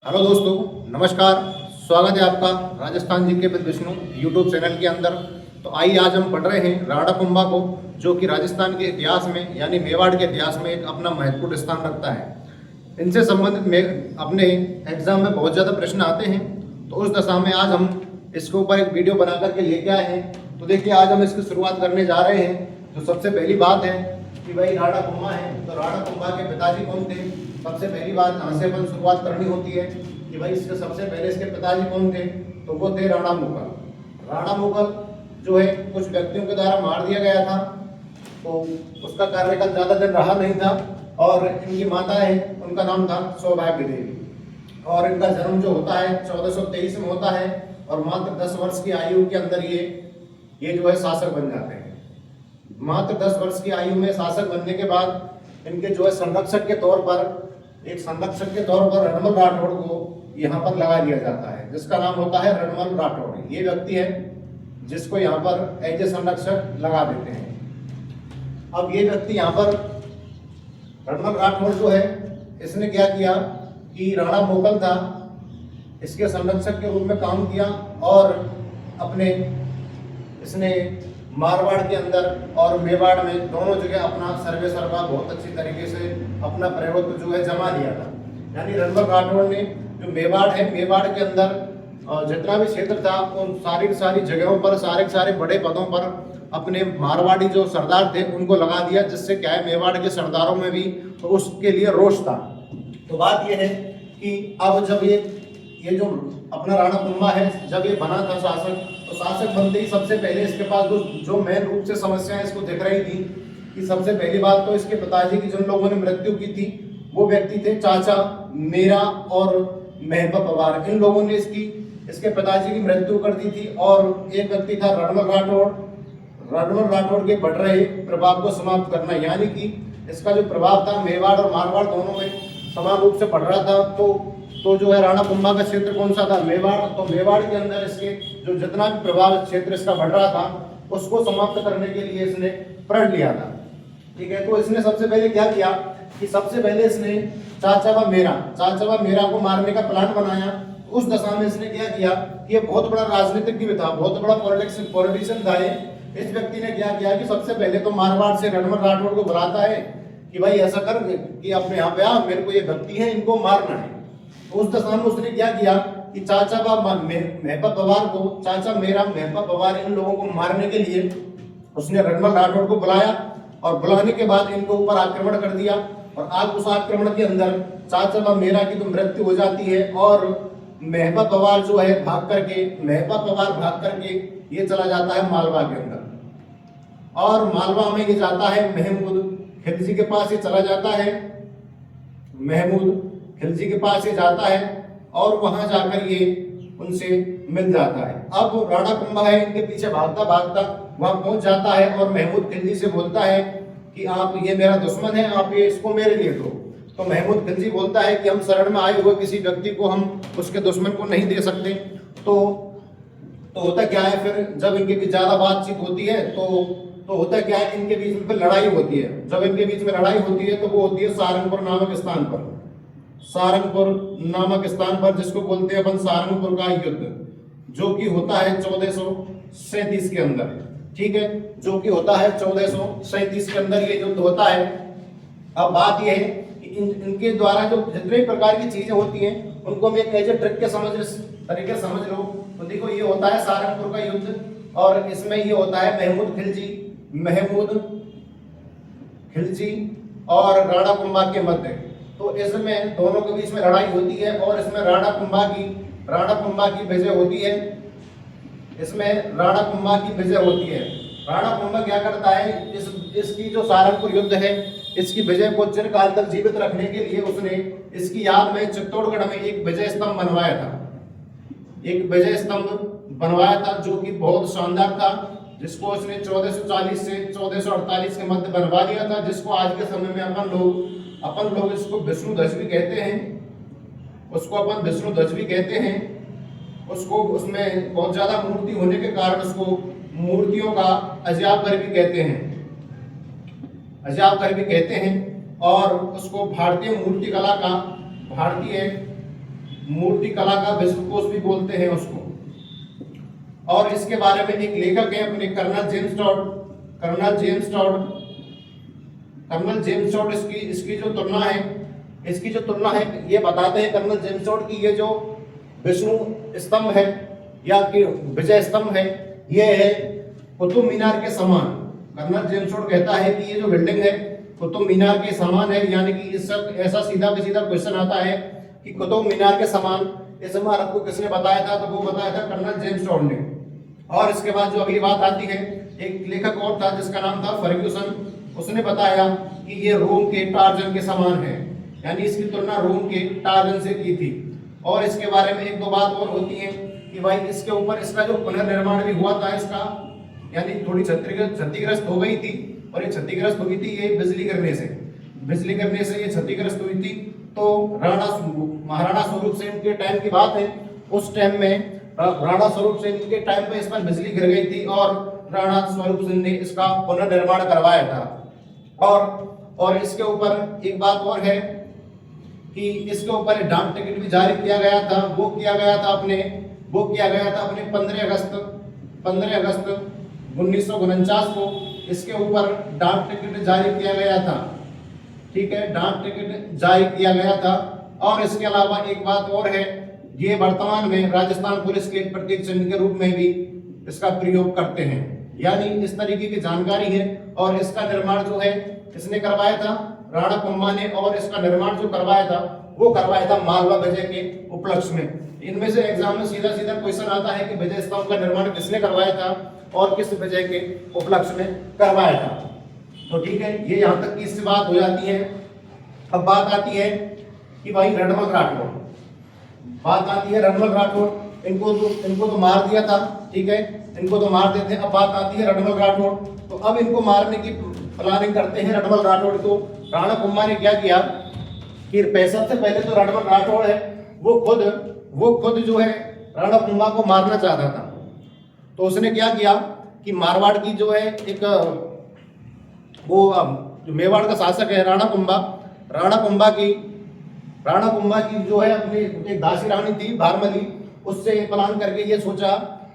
Hello दोस्तों, नमस्कार। स्वागत है आपका Rajasthan GK with Vishnu YouTube channel के अंदर। तो आइए आज हम पढ़ रहे हैं राणा कुंभा को, जो कि राजस्थान के इतिहास में यानी मेवाड़ के इतिहास में एक अपना महत्वपूर्ण स्थान रखता है। इनसे संबंधित में अपने एग्जाम में बहुत ज़्यादा प्रश्न आते हैं, तो उस दशा में आज हम इसके ऊपर एक वीडियो बना करके लेके आए हैं। तो देखिए, आज हम इसकी शुरुआत करने जा रहे हैं। तो सबसे पहली बात है कि भाई राणा कुंभा है, तो राणा कुंभा के पिताजी कौन थे। सबसे पहली बात यहाँ से अपन शुरुआत करनी होती है कि भाई इसके सबसे पहले इसके पिताजी कौन थे, तो वो थे राणा मुगल। राणा मुगल जो है कुछ व्यक्तियों के द्वारा मार दिया गया था, तो उसका कार्यकाल ज़्यादा दिन रहा नहीं था। और इनकी माता है, उनका नाम था सौभाग्य देवी, और इनका जन्म जो होता है 1423 में होता है, और मात्र 10 वर्ष की आयु के अंदर ये जो है शासक बन जाते हैं। मात्र 10 वर्ष की आयु में शासक बनने के बाद इनके जो है संरक्षक के तौर पर रणमल राठौड़ को यहाँ पर लगा दिया जाता है, जिसका नाम होता है रणमल राठौड़। ये व्यक्ति है जिसको यहाँ पर एज ए संरक्षक लगा देते हैं। अब ये व्यक्ति यहाँ पर रणमल राठौड़ जो है, इसने क्या किया कि राणा मुगल था, इसके संरक्षक के रूप में काम किया, और इसने मारवाड़ के अंदर और मेवाड़ में दोनों जगह अपना सर्वे सर्वा बहुत अच्छी तरीके से अपना प्रभुत्व जो है जमा लिया था। यानी रणमल राठौड़ ने जो मेवाड़ है, मेवाड़ के अंदर जितना भी क्षेत्र था उन सारी जगहों पर सारे बड़े पदों पर अपने मारवाड़ी जो सरदार थे उनको लगा दिया, जिससे क्या है मेवाड़ के सरदारों में भी तो उसके लिए रोष था। तो बात यह है कि अब जब ये जो अपना राणा कुंभा है, जब ये बना था शासक, तो शासक बनते ही सबसे पहले इसके पास जो मेन रूप से समस्याएं इसको दिख रही थी कि सबसे पहली बात तो इसके पिताजी की जिन लोगों ने मृत्यु की थी वो व्यक्ति थे चाचा मेरा और महबा पवार। इन लोगों ने इसके पिताजी की मृत्यु कर दी थी। और एक व्यक्ति था रणमल राठौड़ के बढ़ रहे प्रभाव को समाप्त करना, यानी कि इसका जो प्रभाव था मेवाड़ और मारवाड़ दोनों में समान रूप से बढ़ रहा था। तो जो है राणा कुंभा का क्षेत्र कौन सा था, मेवाड़। तो मेवाड़ के अंदर इसके जो जितना भी प्रभाव क्षेत्र इसका बढ़ रहा था उसको समाप्त करने के लिए इसने प्रण लिया था। ठीक है, तो इसने सबसे पहले क्या किया कि सबसे पहले इसने चाचा व मेरा को मारने का प्लान बनाया। उस दशा में इसने क्या किया कि ये बहुत बड़ा राजनीतिज्ञ भी था, बहुत बड़ा पॉलिटिशियन था। इस व्यक्ति ने क्या किया कि सबसे पहले तो मारवाड़ से रणमल राठौड़ को बुलाता है कि भाई ऐसा कर कि अपने यहाँ पे आ, मेरे को ये व्यक्ति है, इनको मारना है। तो उस दशा में उसने क्या किया कि चाचा महबा पवार को, चाचा मेरा महबा पवार, इन लोगों को मारने के लिए उसने रणमल राठौड़ को बुलाया, और बुलाने के बाद इनके ऊपर आक्रमण कर दिया। और आज उस आक्रमण के अंदर चाचा व मेरा की तो मृत्यु हो जाती है, और महबा पवार जो है भाग करके ये चला जाता है मालवा के अंदर, और मालवा में ये जाता है महमूद खिलजी के पास। ये चला जाता है महमूद खिलजी के पास ये जाता है, और वहां जाकर ये उनसे मिल जाता है। अब राणा कुंभा है, इनके पीछे भागता वहां पहुंच जाता है, और महमूद खिलजी से बोलता है कि आप, ये मेरा दुश्मन है, आप ये इसको मेरे लिए दो। तो महमूद खिलजी बोलता है कि हम शरण में आए हुए किसी व्यक्ति को हम उसके दुश्मन को नहीं दे सकते। तो होता क्या है, फिर जब इनके बीच ज्यादा बातचीत होती है तो होता क्या है, इनके बीच में फिर लड़ाई होती है। जब इनके बीच में लड़ाई होती है तो वो होती है सारंगपुर नामक स्थान पर, जिसको बोलते हैं अपन सारंगपुर का युद्ध, जो कि होता है 1437 के अंदर। ठीक है, जो कि होता है 1437 के अंदर ये युद्ध होता है। अब बात यह है कि इनके द्वारा जो जितने प्रकार की चीजें होती हैं उनको मैं एक एज ट्रिक के तरीके समझ लो। तो देखो, ये होता है सारंगपुर का युद्ध, और इसमें ये होता है महमूद खिलजी और राणा कुंभा के मध्य। तो इसमें दोनों के बीच में लड़ाई होती है, और इसमें राणा कुंभा की विजय होती है। राणा कुंभा क्या करता है, इसकी जो सारंगपुर युद्ध है, इसकी विजय को चिरकाल तक जीवित रखने के लिए उसने इसकी याद में चित्तौड़गढ़ में एक विजय स्तंभ बनवाया था, जो कि बहुत शानदार था, जिसको उसने 1440 से 1448 के मध्य बनवा दिया था, जिसको आज के समय में अपन लोग इसको विष्णु ध्वज भी कहते हैं। उसको उसमें बहुत ज्यादा मूर्ति होने के कारण उसको मूर्तियों का अजयाब घर भी कहते हैं, और उसको भारतीय मूर्ति कला का, भारतीय मूर्ति कला का विश्वकोश भी बोलते हैं उसको। और इसके बारे में एक लेखक है अपने कर्नल जेम्स टॉड इसकी जो तुलना है ये बताते हैं कर्नल जेम्स टॉड की ये जो विष्णु स्तंभ है या कि विजय स्तंभ है ये है कुतुब मीनार के समान। कर्नल जेम्स टॉड कहता है कि ये जो बिल्डिंग है कुतुब मीनार के समान है, यानी कि इस सब ऐसा सीधा क्वेश्चन आता है कि कुतुब मीनार के समान इस इमारत को किसने बताया था, तो वो बताया था कर्नल जेम्स टॉड ने। और इसके बाद जो अगली बात आती है, एक लेखक और था जिसका नाम था फर्ग्यूसन, उसने बताया कि ये रोम के टार्जन के समान है, यानी इसकी तुलना रोम के टार्जन से की थी। और इसके बारे में एक दो बात और होती है कि भाई इसके ऊपर इसका जो पुनर्निर्माण भी हुआ था इसका, यानी थोड़ी क्षतिग्रस्त हो गई थी, और ये क्षतिग्रस्त हुई थी ये बिजली गिरने से ये क्षतिग्रस्त हुई थी। तो महाराणा स्वरूप सेन के टाइम की बात है, उस टाइम में राणा स्वरूप सेन के टाइम पे इस पर बिजली गिर गई थी और राणा स्वरूप सेन ने इसका पुनर्निर्माण करवाया था। और इसके ऊपर एक बात और है कि इसके ऊपर डाक टिकट भी जारी किया गया था, वो किया गया था अपने 15 अगस्त 1949 को इसके ऊपर डाक टिकट जारी किया गया था। ठीक है, डाक टिकट जारी किया गया था। और इसके अलावा एक बात और है, ये वर्तमान में राजस्थान पुलिस के प्रतीक चिन्ह के रूप में भी इसका प्रयोग करते हैं, यानी इस तरीके की जानकारी है। और इसका निर्माण जो है किसने करवाया था, राणा कुंभा ने। और इसका निर्माण जो करवाया था वो करवाया था मालवा विजय के उपलक्ष्य में। इनमें से एग्जाम में सीधा क्वेश्चन आता है कि विजय स्तंभ का निर्माण किसने करवाया था और किस विजय के उपलक्ष्य में करवाया था। तो ठीक है, ये यहाँ तक की इससे बात हो जाती है। अब बात आती है कि भाई रणमल राठौड़, इनको तो मार दिया था, ठीक है, इनको तो मार देते हैं। अब बात आती है रणमल राठौड़, तो अब इनको मारने की प्लानिंग करते हैं रणमल राठौड़ को। राणा कुंभा ने क्या किया कि सबसे पहले तो रणमल राठौड़ है वो खुद जो है राणा कुंभा को मारना चाहता था। तो उसने क्या किया कि मारवाड़ की जो है एक वो जो मेवाड़ का शासक है राणा कुंभा की जो है अपनी एक दासी रानी थी भारमली, उससे प्लान करके ये सोचा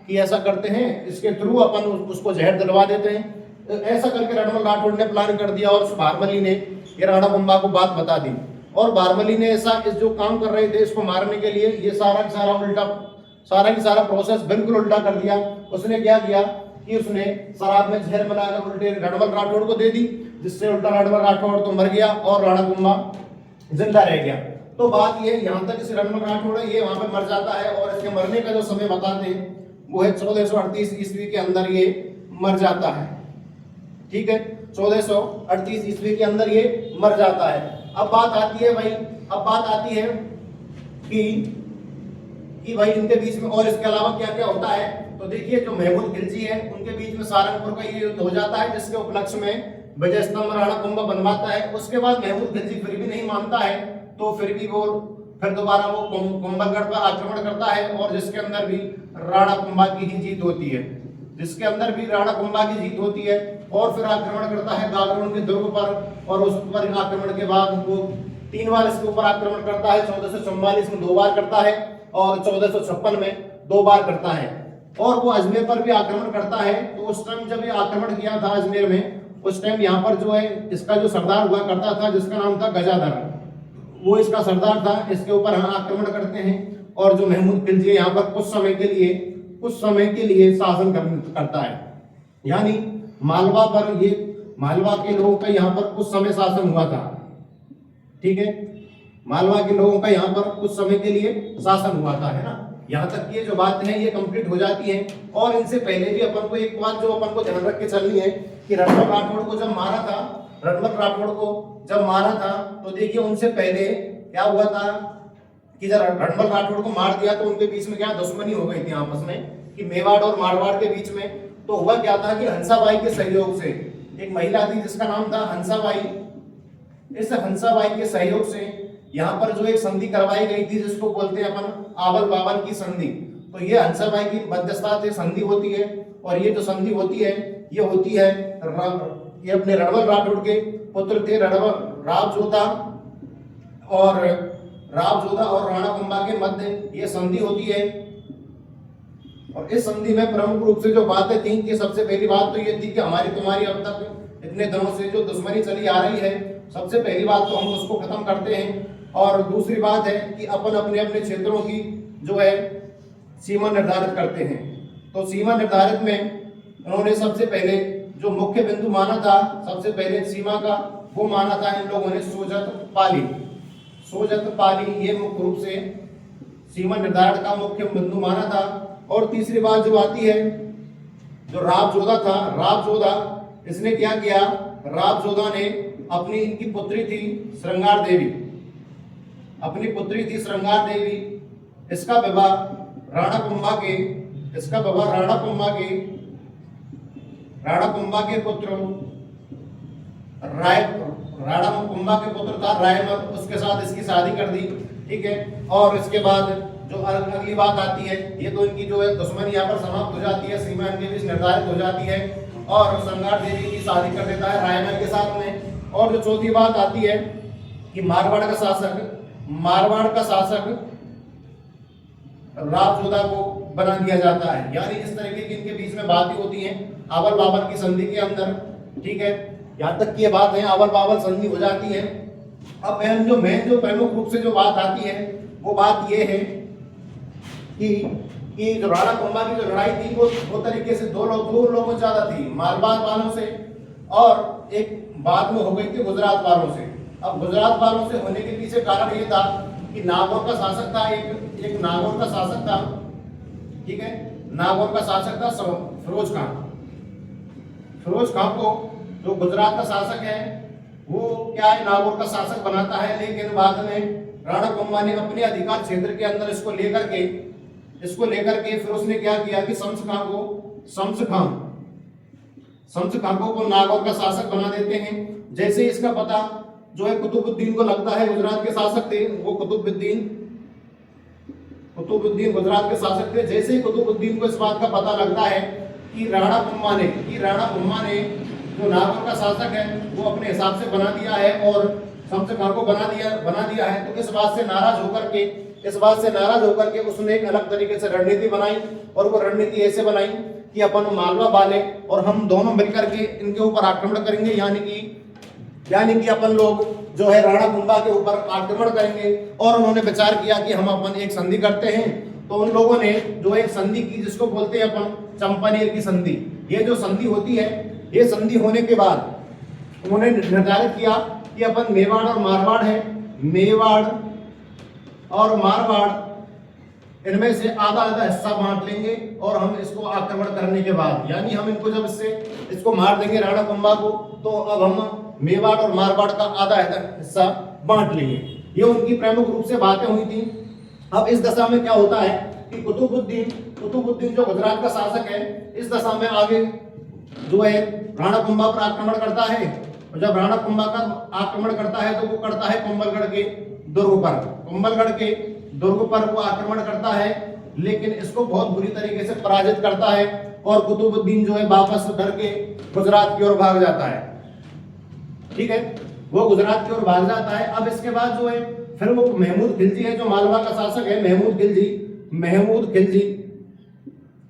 कि ऐसा करते हैं, इसके थ्रू अपन उसको जहर दिलवा देते हैं। तो ऐसा करके रणमल राठौड़ ने प्लान कर दिया और भारमली ने ये राणा कुंभा को बात बता दी। और भारमली ने ऐसा इस जो काम कर रहे थे इसको मारने के लिए ये सारा की सारा प्रोसेस बिल्कुल उल्टा कर दिया। उसने क्या किया कि उसने शराब में जहर मिलाकर उल्टे रणमल राठौड़ को दे दी, जिससे उल्टा रणमल राठौड़ तो मर गया और राणा कुंभा जिंदा रह गया। तो बात ये यहाँ तक इस रणमल राठौड़ है ये वहां पर मर जाता है, और इसके मरने का जो समय बताते हैं वो है 1438 ईस्वी के अंदर ये मर जाता है। ठीक है, 1438 ईस्वी के अंदर ये मर जाता है। अब बात आती है कि भाई इनके बीच में और इसके अलावा क्या क्या होता है। तो देखिए, जो महमूद खिलजी है उनके बीच में सारंगपुर का ये युद्ध हो जाता है, जिसके उपलक्ष्य में विजय स्तंभ राणा कुंभा बनवाता है। उसके बाद महमूद खिलजी फिर भी नहीं मानता है, तो फिर दोबारा वो कुंभलगढ़ पर आक्रमण करता है, और जिसके अंदर भी राणा कुंभा की ही जीत होती है। और फिर आक्रमण करता है गागरोन के दुर्ग पर, और उस पर आक्रमण के बाद वो 3 बार इसके ऊपर आक्रमण करता है। 1444 में 2 बार करता है और 1456 में 2 बार करता है। और वो अजमेर पर भी आक्रमण करता है। तो उस टाइम जब ये आक्रमण किया था अजमेर में, उस टाइम यहाँ पर जो है इसका जो सरदार हुआ करता था जिसका नाम था गजाधर, वो इसका सरदार था। इसके ऊपर आक्रमण करते हैं, और जो महमूद खिलजी यहाँ पर कुछ समय के लिए शासन करता है, यानी मालवा के लोगों का यहाँ पर कुछ समय शासन हुआ था। ठीक है, मालवा के लोगों का यहाँ पर कुछ समय के लिए शासन हुआ था, है ना। यहाँ तक ये जो बात है ये कंप्लीट हो जाती है। और इनसे पहले भी अपन को एक बात जो अपन को ध्यान रख के चलनी है कि रणमल राठौड़ को जब मारा था तो देखिए उनसे पहले क्या हुआ था कि जब रणमल राठौड़ को मार दिया तो उनके बीच में क्या दुश्मनी हो गई थी आपस में, कि मेवाड़ और मारवाड़ के बीच में। तो हुआ क्या था कि हंसाबाई के सहयोग से एक महिला थी जिसका नाम था हंसाबाई। इस हंसाबाई के सहयोग से यहाँ पर जो एक संधि करवाई गई थी जिसको बोलते हैं अपन आवल बावन की संधि। तो ये हंसाबाई की मध्यस्थता से संधि होती है, और ये जो संधि होती है ये अपने रणमल राठौड़ के पुत्र थे। रणमल राव जो था, और रावजोधा और राणाकुंभा के मध्य ये संधि होती है। और इस संधि में प्रमुख रूप से जो बातें थी कि सबसे पहली बात तो ये थी कि हमारी तुम्हारी अब तक इतने दिनों से जो दुश्मनी चली आ रही है, सबसे पहली बात तो हम उसको खत्म करते हैं। और दूसरी बात है कि अपन अपने अपने क्षेत्रों की जो है सीमा निर्धारित करते हैं। तो सीमा निर्धारित में उन्होंने सबसे पहले जो मुख्य बिंदु माना था, सबसे पहले सीमा का वो माना था इन लोगों ने सोजत पाली। सोजत पाली ये मुख्य रूप से सीमा निर्धारण का मुख्य बिंदु माना था। और तीसरी बात जो आती है, जो रावजोधा था, रावजोधा इसने क्या किया, रावजोधा ने अपनी इनकी पुत्री थी श्रृंगार देवी, अपनी पुत्री थी श्रृंगार देवी, इसका विवाह राणाकुंभा के पुत्र राणाकुंभा के पुत्र था रायमल, उसके साथ इसकी शादी कर दी। ठीक है। और इसके बाद जो अगली बात आती है, ये तो इनकी जो है दुश्मनी यहाँ पर समाप्त हो जाती है, सीमा इनके बीच निर्धारित हो जाती है और श्रृंगार देवी की शादी कर देता है रायमल के साथ में। और जो चौथी बात आती है कि मारवाड़ का शासक रावजोधा को बना दिया जाता है। यानी इस तरीके की इनके बीच में बातें होती हैं आवल बाबर की संधि के अंदर। ठीक है, यहाँ तक की ये बात है, आवल बाबर संधि हो जाती है। अब मेन जो प्रमुख रूप से जो बात आती है वो बात ये है कि जो राणाकुंभा की जो लड़ाई थी वो तरीके से दो लोगों से ज्यादा थी, मारवाड़ वालों से और एक बाद में हो गई थी गुजरात वालों से। अब गुजरात वालों से होने के पीछे कारण ये था कि नागौर का शासक था, एक नागौर का शासक था। ठीक है, नागौर का शासक था फिरोज खां को जो गुजरात का शासक है वो क्या है, नागौर का शासक बनाता है। लेकिन बाद में राणाकुंभा ने अपने अधिकार क्षेत्र के अंदर इसको लेकर के फिर उसने क्या किया कि शम्स खां को नागौर का शासक बना देते हैं। जैसे इसका पता जो है कुतुबुद्दीन को लगता है, गुजरात के शासक थे वो कुतुबुद्दीन गुजरात के शासक थे। जैसे ही कुतुबुद्दीन को इस बात का पता लगता है कि राणाकुंभा ने जो नागौर का शासक है वो अपने हिसाब से बना दिया है और शम्स खां को बना दिया है, तो इस बात से नाराज होकर के उसने एक अलग तरीके से रणनीति बनाई। और वो रणनीति ऐसे बनाई कि अपन मालवा वाले और हम दोनों मिलकर के इनके ऊपर आक्रमण करेंगे, यानी कि अपन लोग जो है राणाकुंभा के ऊपर आक्रमण करेंगे। और उन्होंने विचार किया कि हम अपन एक संधि करते हैं। तो उन लोगों ने जो एक संधि की, जिसको बोलते हैं अपन चंपानेर की संधि। ये जो संधि होती है, ये संधि होने के बाद उन्होंने निर्धारित किया कि अपन मेवाड़ और मारवाड़ है, मेवाड़ और मारवाड़ इनमें से आधा हिस्सा बांट लेंगे और हम इसको आक्रमण करने के बाद, यानी हम इनको जब इसको मार देंगे राणाकुंभा को, तो अब हम मेवाड़ और मारवाड़ का आधा हिस्सा बांट लेंगे। ये उनकी प्रमुख रूप से बातें हुई थी। अब इस दशा में क्या होता है कि कुतुबुद्दीन जो गुजरात का शासक है, इस दशा में आगे जो है राणाकुंभा पर आक्रमण करता है। और जब राणाकुंभा का आक्रमण करता है तो वो करता है कुंभलगढ़ के दुर्ग पर वो आक्रमण करता है, लेकिन इसको बहुत बुरी तरीके से पराजित करता है और कुतुबुद्दीन जो है वापस डर के गुजरात की ओर भाग जाता है। ठीक है, वो गुजरात की ओर भाग जाता है। अब इसके बाद जो है फिर वो महमूद खिलजी है, जो मालवा का शासक है, महमूद खिलजी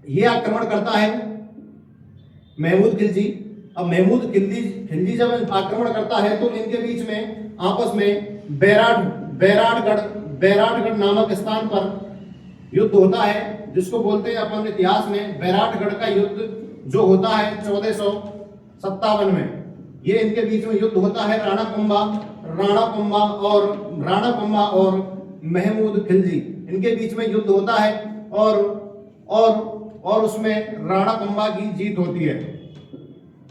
ये आक्रमण करता है। अब महमूद खिलजी जब आक्रमण करता है तो इनके बीच में आपस में बैराटगढ़ नामक स्थान पर युद्ध होता है, जिसको बोलते हैं अपन इतिहास में बैराटगढ़ का युद्ध, जो होता है 1457 में। ये इनके बीच में युद्ध होता है राणाकुंभा और महमूद खिलजी, इनके बीच में युद्ध होता है और उसमें राणाकुंभा की जीत होती है।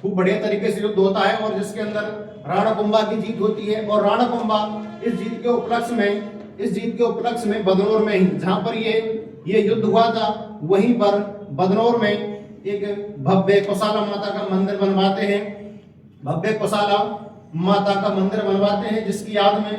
खूब बढ़िया तरीके से युद्ध होता है और जिसके अंदर राणाकुंभा की जीत होती है। और राणाकुंभा इस जीत के उपलक्ष्य में बदनौर में ही, जहां पर ये युद्ध हुआ था, वहीं पर बदनौर में एक भव्य कोसाला माता का मंदिर बनवाते हैं, जिसकी याद में।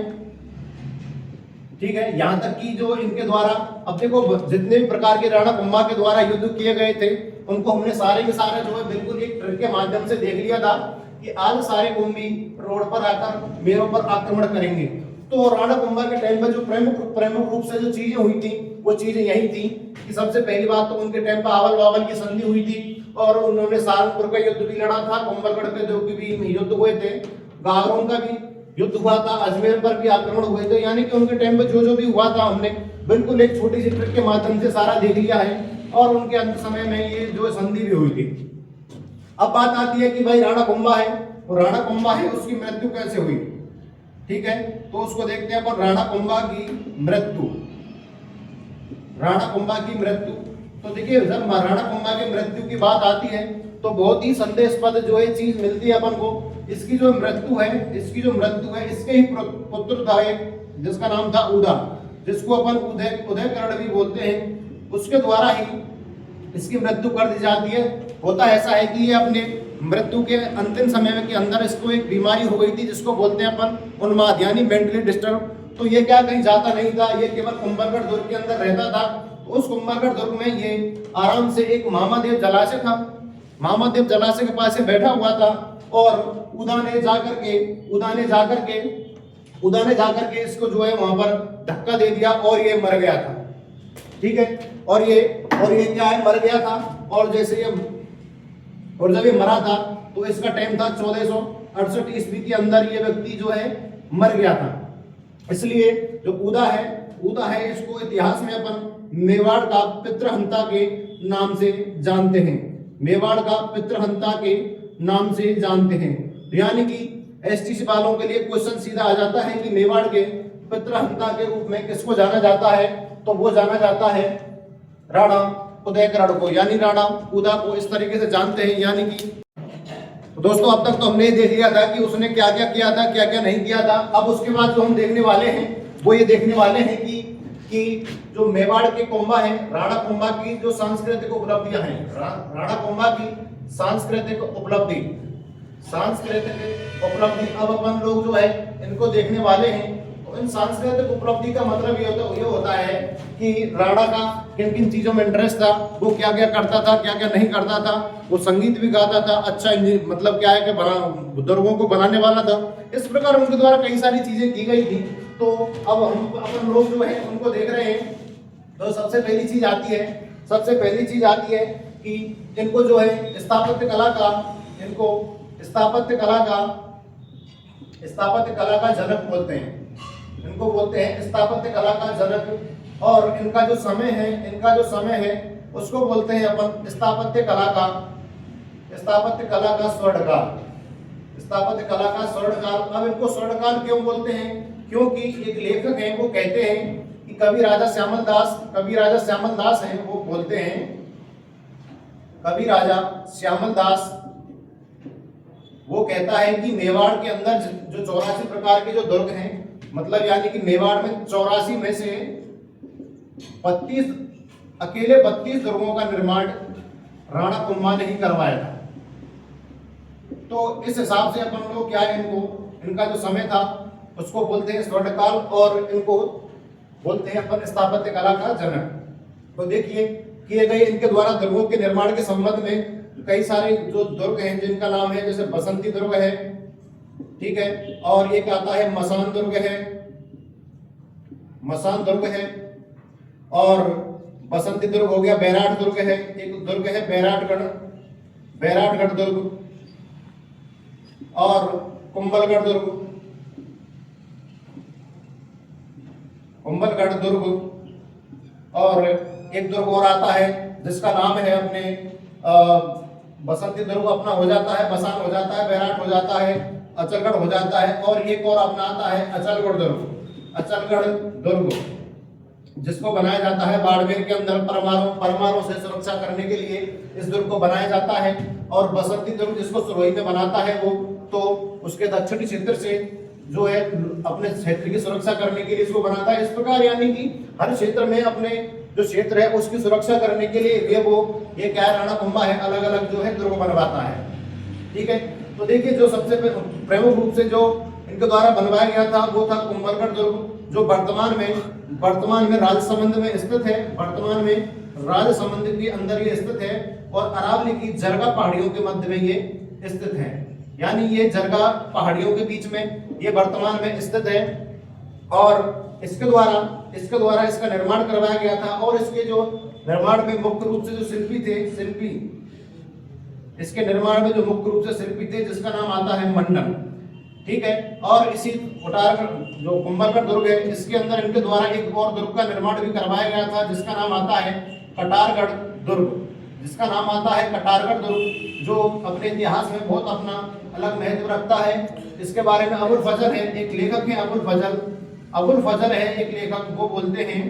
ठीक है, यहाँ तक कि जो इनके द्वारा, अब देखो जितने भी प्रकार के राणाकुंभा के द्वारा युद्ध किए गए थे उनको हमने सारे के सारे जो है बिल्कुल एक ट्रिक के माध्यम से देख लिया था कि आज सारे कुंभी रोड पर आकर मेरों पर आक्रमण करेंगे। तो राणा कुंभा के टाइम पर जो प्रमुख रूप से जो चीजें हुई थी वो चीजें यही थी कि सबसे पहली बात तो उनके टाइम पर आवल बावल की संधि हुई थी और उन्होंने सहारनपुर का युद्ध भी लड़ा था, कुंभलगढ़ के दुर्ग भी युद्ध हुए थे, गागरों का भी युद्ध हुआ था, अजमेर पर भी आक्रमण हुए थे। यानी कि उनके टाइम पे जो भी हुआ था हमने बिल्कुल एक छोटी सी ट्रिक के माध्यम से सारा देख लिया है और उनके अंत समय में ये जो संधि भी हुई थी। अब बात आती है कि भाई राणा कुंभा है, तो राणा कुंभा है उसकी मृत्यु कैसे हुई, ठीक है, तो उसको देखते हैं अपन। राणा कुंभा की मृत्यु, राणा कुंभा की मृत्यु, तो देखिए जब राणा कुंभा की मृत्यु की बात आती है तो बहुत ही संदेशपद जो है चीज मिलती है अपन को। इसकी जो मृत्यु है, इसके ही पुत्र था एक जिसका नाम था उदा, जिसको अपन उदयकर्ण भी बोलते हैं, उसके द्वारा ही इसकी मृत्यु कर दी जाती है। होता ऐसा है कि ये अपने मृत्यु के अंतिम समय के अंदर इसको एक बीमारी हो गई थी जिसको बोलते हैं अपन उन्माद यानी मेंटली डिस्टर्ब। तो ये क्या कहीं जाता नहीं था, ये केवल कुंभलगढ़ दुर्ग के अंदर रहता था। तो उस कुंभलगढ़ दुर्ग में ये आराम से एक महादेव जलाशय था, महादेव जलाशय के पास से बैठा हुआ था और उदा ने जाकर के इसको जो है वहां पर धक्का दे दिया और ये मर गया था, ठीक है। और ये क्या है, मर गया था। और जब ये मरा था तो इसका टाइम था 1468 ईस्वी के अंदर ये व्यक्ति जो है मर गया था। इसलिए जो उदा है इसको इतिहास में अपन मेवाड़ का पितृहंता के नाम से जानते हैं, मेवाड़ का पितृहंता के नाम से जानते हैं। यानी कि एसटीसी वालों के लिए क्वेश्चन सीधा आ जाता है कि मेवाड़ के पितृहंता के रूप में किसको जाना जाता है, तो वो जाना जाता है राणा उदयकर्ण को, यानी राणा उदा को इस तरीके से जानते हैं। यानी कि तो दोस्तों अब तक तो हमने देख लिया था कि उसने क्या क्या किया था, क्या क्या नहीं किया था। अब उसके बाद जो हम देखने वाले हैं वो ये देखने वाले हैं कि जो मेवाड़ के कुंभा है, राणा कुंभा की जो सांस्कृतिक उपलब्धियां हैं, राणा कुंभा की सांस्कृतिक उपलब्धि अब अपन लोग जो है इनको देखने वाले हैं। तो इन सांस्कृतिक उपलब्धि का मतलब ये होता है कि राणा का किन किन चीजों में इंटरेस्ट था, वो क्या क्या करता था, क्या क्या नहीं करता था। वो संगीत भी गाता था, अच्छा मतलब क्या है कि दुर्गों को बनाने वाला था। इस प्रकार उनके द्वारा कई सारी चीजें की गई थी। तो अब हम अपन लोग जो है उनको देख रहे हैं। तो सबसे पहली चीज आती है कि इनको जो है स्थापत्य कला का जनक बोलते हैं, इनको बोलते हैं स्थापत्य कला का जनक। और इनका जो समय है उसको बोलते हैं अपन स्थापत्य कला का स्वर्णकाल। अब इनको स्वर्णकाल क्यों बोलते हैं, क्योंकि एक लेखक हैं वो कहते हैं कि कवि राजा श्यामल दास हैं, वो बोलते हैं, कवि राजा श्यामल दास वो कहता है कि मेवाड़ के अंदर जो 84 प्रकार के जो दुर्ग हैं, मतलब यानी कि मेवाड़ में 84 में से 32 दुर्गों का निर्माण राणा कुंभा ने ही करवाया था। तो इस हिसाब से अपन लोग क्या है, इनका जो समय था उसको बोलते हैं स्वर्णकाल और इनको बोलते हैं अपन स्थापत्य कला का जनक। तो देखिए किए गए इनके द्वारा दुर्गों के निर्माण के संबंध में कई सारे जो दुर्ग हैं जिनका नाम है, जैसे बसंती दुर्ग है, ठीक है, और एक आता है मसान दुर्ग है और बसंती दुर्ग हो गया, बैराट दुर्ग है, एक दुर्ग है बैराटगढ़ दुर्ग और कुंभलगढ़ दुर्ग और एक दुर्ग और आता है जिसका नाम है अपने बसंती दुर्ग अपना हो जाता है, मसान हो जाता है, बैराट हो जाता है, अचलगढ़ हो जाता है और एक और अपना आता है अचलगढ़ दुर्ग जिसको बनाया जाता है बाड़मेर के अंदर परमाणु से सुरक्षा करने के लिए इस दुर्ग को बनाया जाता है। और बसंती दुर्ग जिसको सुरवई में बनाता है वो तो उसके दक्षिणी क्षेत्र से जो है अपने क्षेत्र की सुरक्षा करने के लिए इसको बनाता है। इस प्रकार यानी कि हर क्षेत्र में अपने जो क्षेत्र है उसकी सुरक्षा करने के लिए ये क्या है, राणा कुंभा है, अलग अलग जो है दुर्ग बनवाता है, ठीक है। तो देखिए जो सबसे प्रमुख रूप से जो इनके द्वारा बनवाया गया था वो था कुंभलगढ़ दुर्ग, जो वर्तमान में राजसमंद में स्थित है, वर्तमान में राजसमंद के अंदर ये स्थित है और अरावली की जरगा पहाड़ियों के मध्य में ये स्थित है। यानी ये जरगा पहाड़ियों के बीच में ये वर्तमान में स्थित है और इसके द्वारा इसका निर्माण करवाया गया था। और इसके जो निर्माण में मुख्य रूप से जो शिल्पी इसके निर्माण में जो मुख्य रूप से शिल्पी थे जिसका नाम आता है मंडन, ठीक है। और इसी कोटारगढ़ जो कुंभलगढ़ दुर्ग है इसके अंदर इनके द्वारा एक और दुर्ग का निर्माण भी करवाया गया था जिसका नाम आता है कटारगढ़ दुर्ग, जिसका नाम आता है कटारगढ़ दुर्ग, जो अपने इतिहास में बहुत अपना अलग महत्व रखता है। इसके बारे में अबुल फजल है एक लेखक है, अबुल फजल है एक लेखक, वो बोलते हैं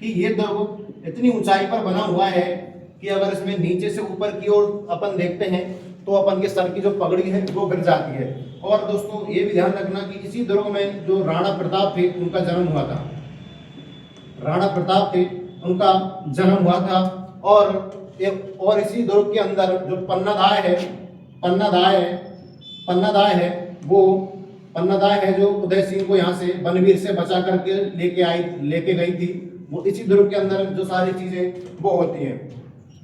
कि ये दुर्ग इतनी ऊंचाई पर बना हुआ है कि अगर इसमें नीचे से ऊपर की ओर अपन देखते हैं तो अपन के सर की जो पगड़ी है वो गिर जाती है। और दोस्तों ये भी ध्यान रखना कि इसी दुर्ग में जो राणा प्रताप थे उनका जन्म हुआ था, राणा प्रताप थे उनका जन्म हुआ था। और इसी दुर्ग के अंदर जो पन्नादाय है जो उदय सिंह को यहाँ से बनवीर से बचा करके लेके गई थी, वो इसी दुर्ग के अंदर जो सारी चीजें वो होती हैं,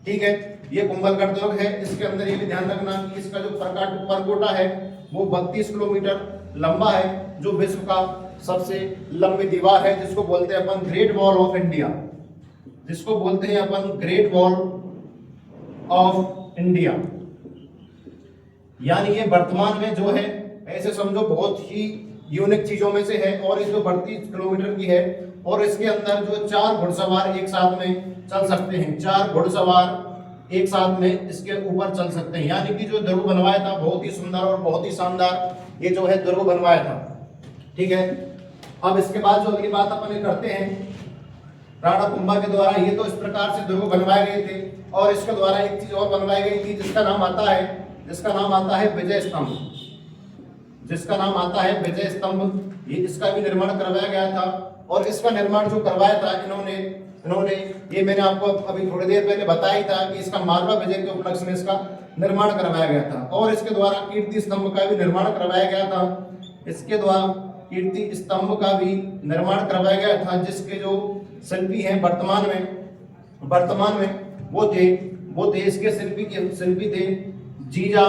ठीक है। ये कुंभलगढ़ दुर्ग है। इसके अंदर ये भी ध्यान रखना कि इसका जो परकोटा है वो 32 किलोमीटर लंबा है, जो विश्व का सबसे लंबी दीवार है, जिसको बोलते हैं अपन ग्रेट वॉल ऑफ इंडिया, जिसको बोलते हैं अपन ग्रेट वॉल ऑफ इंडिया। यानी ये वर्तमान में जो है ऐसे समझो बहुत ही यूनिक चीजों में से है। और ये जो 32 किलोमीटर की है और इसके अंदर जो 4 घुड़सवार एक साथ में चल सकते हैं, 4 घुड़सवार एक साथ में इसके ऊपर चल सकते हैं। यानी कि जो दुर्ग बनवाया था बहुत ही सुंदर और बहुत ही शानदार ये जो है दुर्ग बनवाया था, ठीक है। अब इसके बाद जो अगली बात अपन करते हैं राणा कुंभा के द्वारा, ये तो इस प्रकार से दुर्ग बनवाए गए थे। और इसके द्वारा एक चीज और बनवाई गई थी जिसका नाम आता है विजय स्तंभ, जिसका नाम आता है विजय स्तंभ। ये इसका भी निर्माण करवाया गया था। और इसका निर्माण जो करवाया था इन्होंने ये मैंने आपको अभी थोड़ी देर पहले बताया था कि इसका मालवा विजय के उपलक्ष्य में इसका निर्माण करवाया गया था। और इसके द्वारा कीर्ति स्तंभ का भी निर्माण करवाया गया था। इसके द्वारा कीर्ति स्तंभ का भी निर्माण करवाया गया था, जिसके जो शिल्पी हैं वर्तमान में वो थे इसके शिल्पी थे जीजा,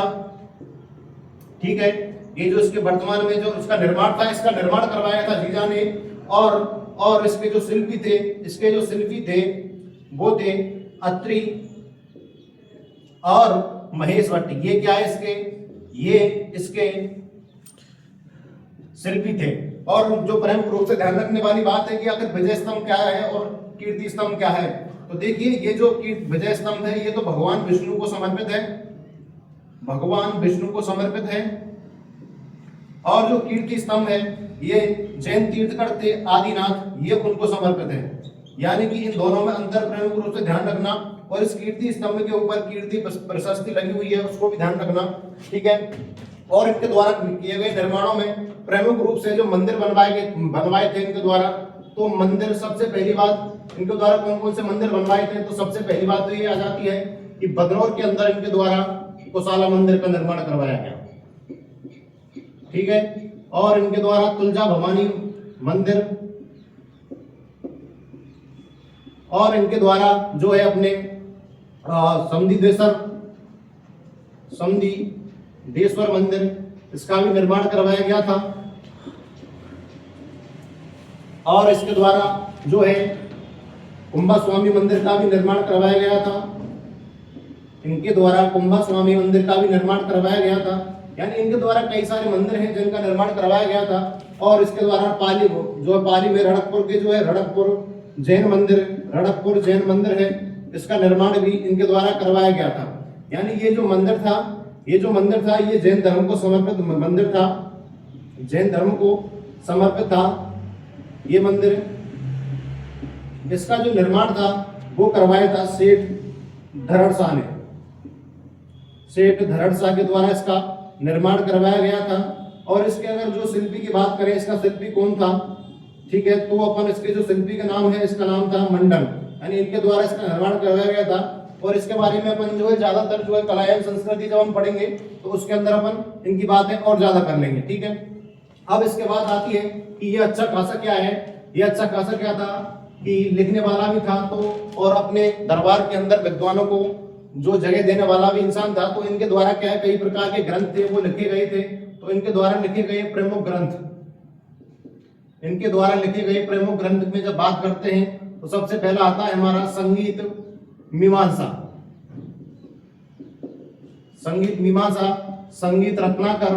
ठीक है। ये जो इसके वर्तमान में जो इसका निर्माण था, इसका निर्माण करवाया था जीजा ने। और इसके जो शिल्पी थे वो थे अत्रि और महेश भट्टी। ये क्या है इसके शिल्पी थे। और जो प्रमुख रूप से ध्यान रखने वाली बात है कि आखिर विजय स्तंभ क्या है और कीर्ति स्तंभ क्या है, तो देखिए ये जो विजय स्तंभ है ये तो भगवान विष्णु को समर्पित है। और जो कीर्ति स्तंभ है ये जैन तीर्थकर थे आदिनाथ, ये उनको समर्पित है। यानी कि इन दोनों में अंतर प्रमुख रूप से ध्यान रखना। और इस कीर्ति स्तंभ के ऊपर कीर्ति प्रशस्ति लगी हुई है, उसको भी ध्यान रखना, ठीक है। और इनके द्वारा किए गए निर्माणों में प्रमुख रूप से जो मंदिर बनवाए थे इनके द्वारा, तो मंदिर सबसे पहली बात इनके द्वारा कौन कौन से मंदिर बनवाए थे, तो सबसे पहली बात तो ये आ जाती है कि बदनौर के अंदर इनके द्वारा कोसाला मंदिर का निर्माण करवाया गया, ठीक है। और इनके द्वारा तुलजा भवानी मंदिर, और इनके द्वारा जो है अपने समधिदेश्वर मंदिर, इसका भी निर्माण करवाया गया था। और इसके द्वारा जो है कुंभा स्वामी मंदिर का भी निर्माण करवाया गया था। इनके द्वारा कुंभा स्वामी मंदिर का भी निर्माण करवाया गया था। यानी इनके द्वारा कई सारे मंदिर हैं जिनका निर्माण करवाया गया था। और इसके द्वारा पाली में रणकपुर के जो है रणकपुर जैन मंदिर है, इसका निर्माण भी इनके द्वारा करवाया गया था। यानी ये जो मंदिर था ये जैन धर्म को समर्पित मंदिर था, जैन धर्म को समर्पित था ये मंदिर। इसका जो निर्माण था वो करवाया था सेठ धरण शाह के द्वारा इसका निर्माण करवाया गया था। और इसके अगर जो शिल्पी की बात करें, इसका शिल्पी कौन था, ठीक है, तो अपन इसके जो शिल्पी का नाम है इसका नाम था मंडन, यानी इनके द्वारा इसका निर्माण करवाया गया था। और इसके बारे में अपन जो है ज्यादातर जो है कला एवं संस्कृति जब हम पढ़ेंगे तो उसके अंदर अपन इनकी बातें और ज्यादा कर लेंगे, ठीक है। अब इसके बाद आती है कि ये अच्छा खासा क्या है, ये अच्छा खासा क्या था कि लिखने वाला भी था तो, और अपने दरबार के अंदर विद्वानों को जो जगह देने वाला भी इंसान था। तो इनके द्वारा क्या है कई प्रकार के ग्रंथ थे वो लिखे गए थे। तो इनके द्वारा लिखे गए प्रमुख ग्रंथ, इनके द्वारा लिखे गए प्रमुख ग्रंथ में जब बात करते हैं तो सबसे पहला आता है हमारा संगीत मीमांसा। संगीत मीमांसा, संगीत रत्नाकर,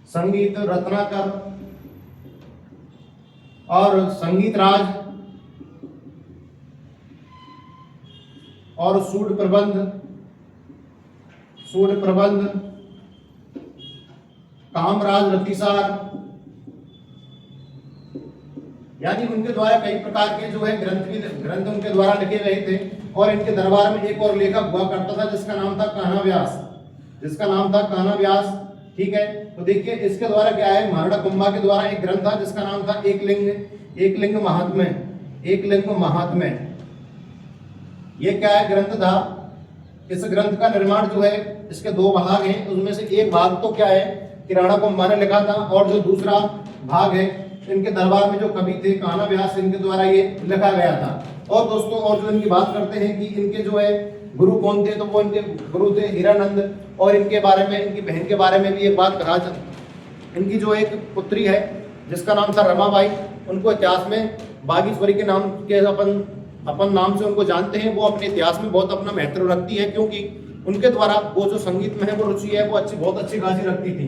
संगीत रत्नाकर और संगीत राज और सूड प्रबंध, सूड प्रबंध, कामराज रतिसार, यानी उनके द्वारा कई प्रकार के जो है ग्रंथ उनके द्वारा लिखे गए थे। और इनके दरबार में एक और लेखक हुआ करता था जिसका नाम था कान्हा व्यास, जिसका नाम था कान्हा व्यास। ठीक है, तो देखिए इसके द्वारा क्या है, महाराणा कुंभा के द्वारा एक ग्रंथ था जिसका नाम था एकलिंग महात्म्य, एकलिंग महात्म्य। ये क्या है, ग्रंथ था। इस ग्रंथ का निर्माण जो है, इसके दो भाग हैं, उसमें से एक भाग तो क्या है कि राणा कुंभा ने लिखा था, और जो दूसरा भाग है इनके दरबार में जो कवि थे कान्हा व्यास, इनके द्वारा ये लिखा गया था। और दोस्तों और जो इनकी बात करते हैं कि इनके जो है गुरु कौन थे, तो वो इनके गुरु थे हीरानंद। और इनके बारे में, इनकी बहन के बारे में भी एक बात कहा जाए, इनकी जो एक पुत्री है जिसका नाम था रमाबाई, उनको इतिहास में बागेश्वरी के नाम के अपन नाम से उनको जानते हैं। वो अपने इतिहास में बहुत अपना महत्व रखती है, क्योंकि उनके द्वारा वो जो संगीत में है वो रुचि है, वो बहुत अच्छी खासी रखती थी।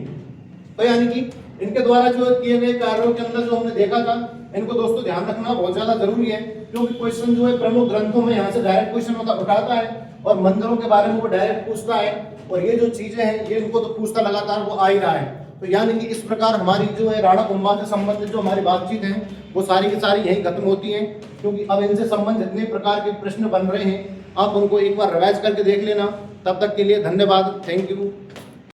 तो यानी कि इनके द्वारा जो किए गए कार्यों के अंदर जो हमने देखा था, इनको दोस्तों ध्यान रखना बहुत ज्यादा जरूरी है, क्योंकि क्वेश्चन जो है प्रमुख ग्रंथों में यहाँ से डायरेक्ट क्वेश्चन उठाता है और मंदिरों के बारे में वो डायरेक्ट पूछता है, और ये जो चीजें हैं ये इनको तो पूछता लगातार वो आ ही रहा है। तो यानी कि इस प्रकार हमारी जो है राणा कुंभा से संबंधित जो हमारी बातचीत है वो सारी की सारी यही खत्म होती है, क्योंकि अब इनसे संबंधित जितने प्रकार के प्रश्न बन रहे हैं आप उनको एक बार रिवाइज करके देख लेना। तब तक के लिए धन्यवाद, थैंक यू।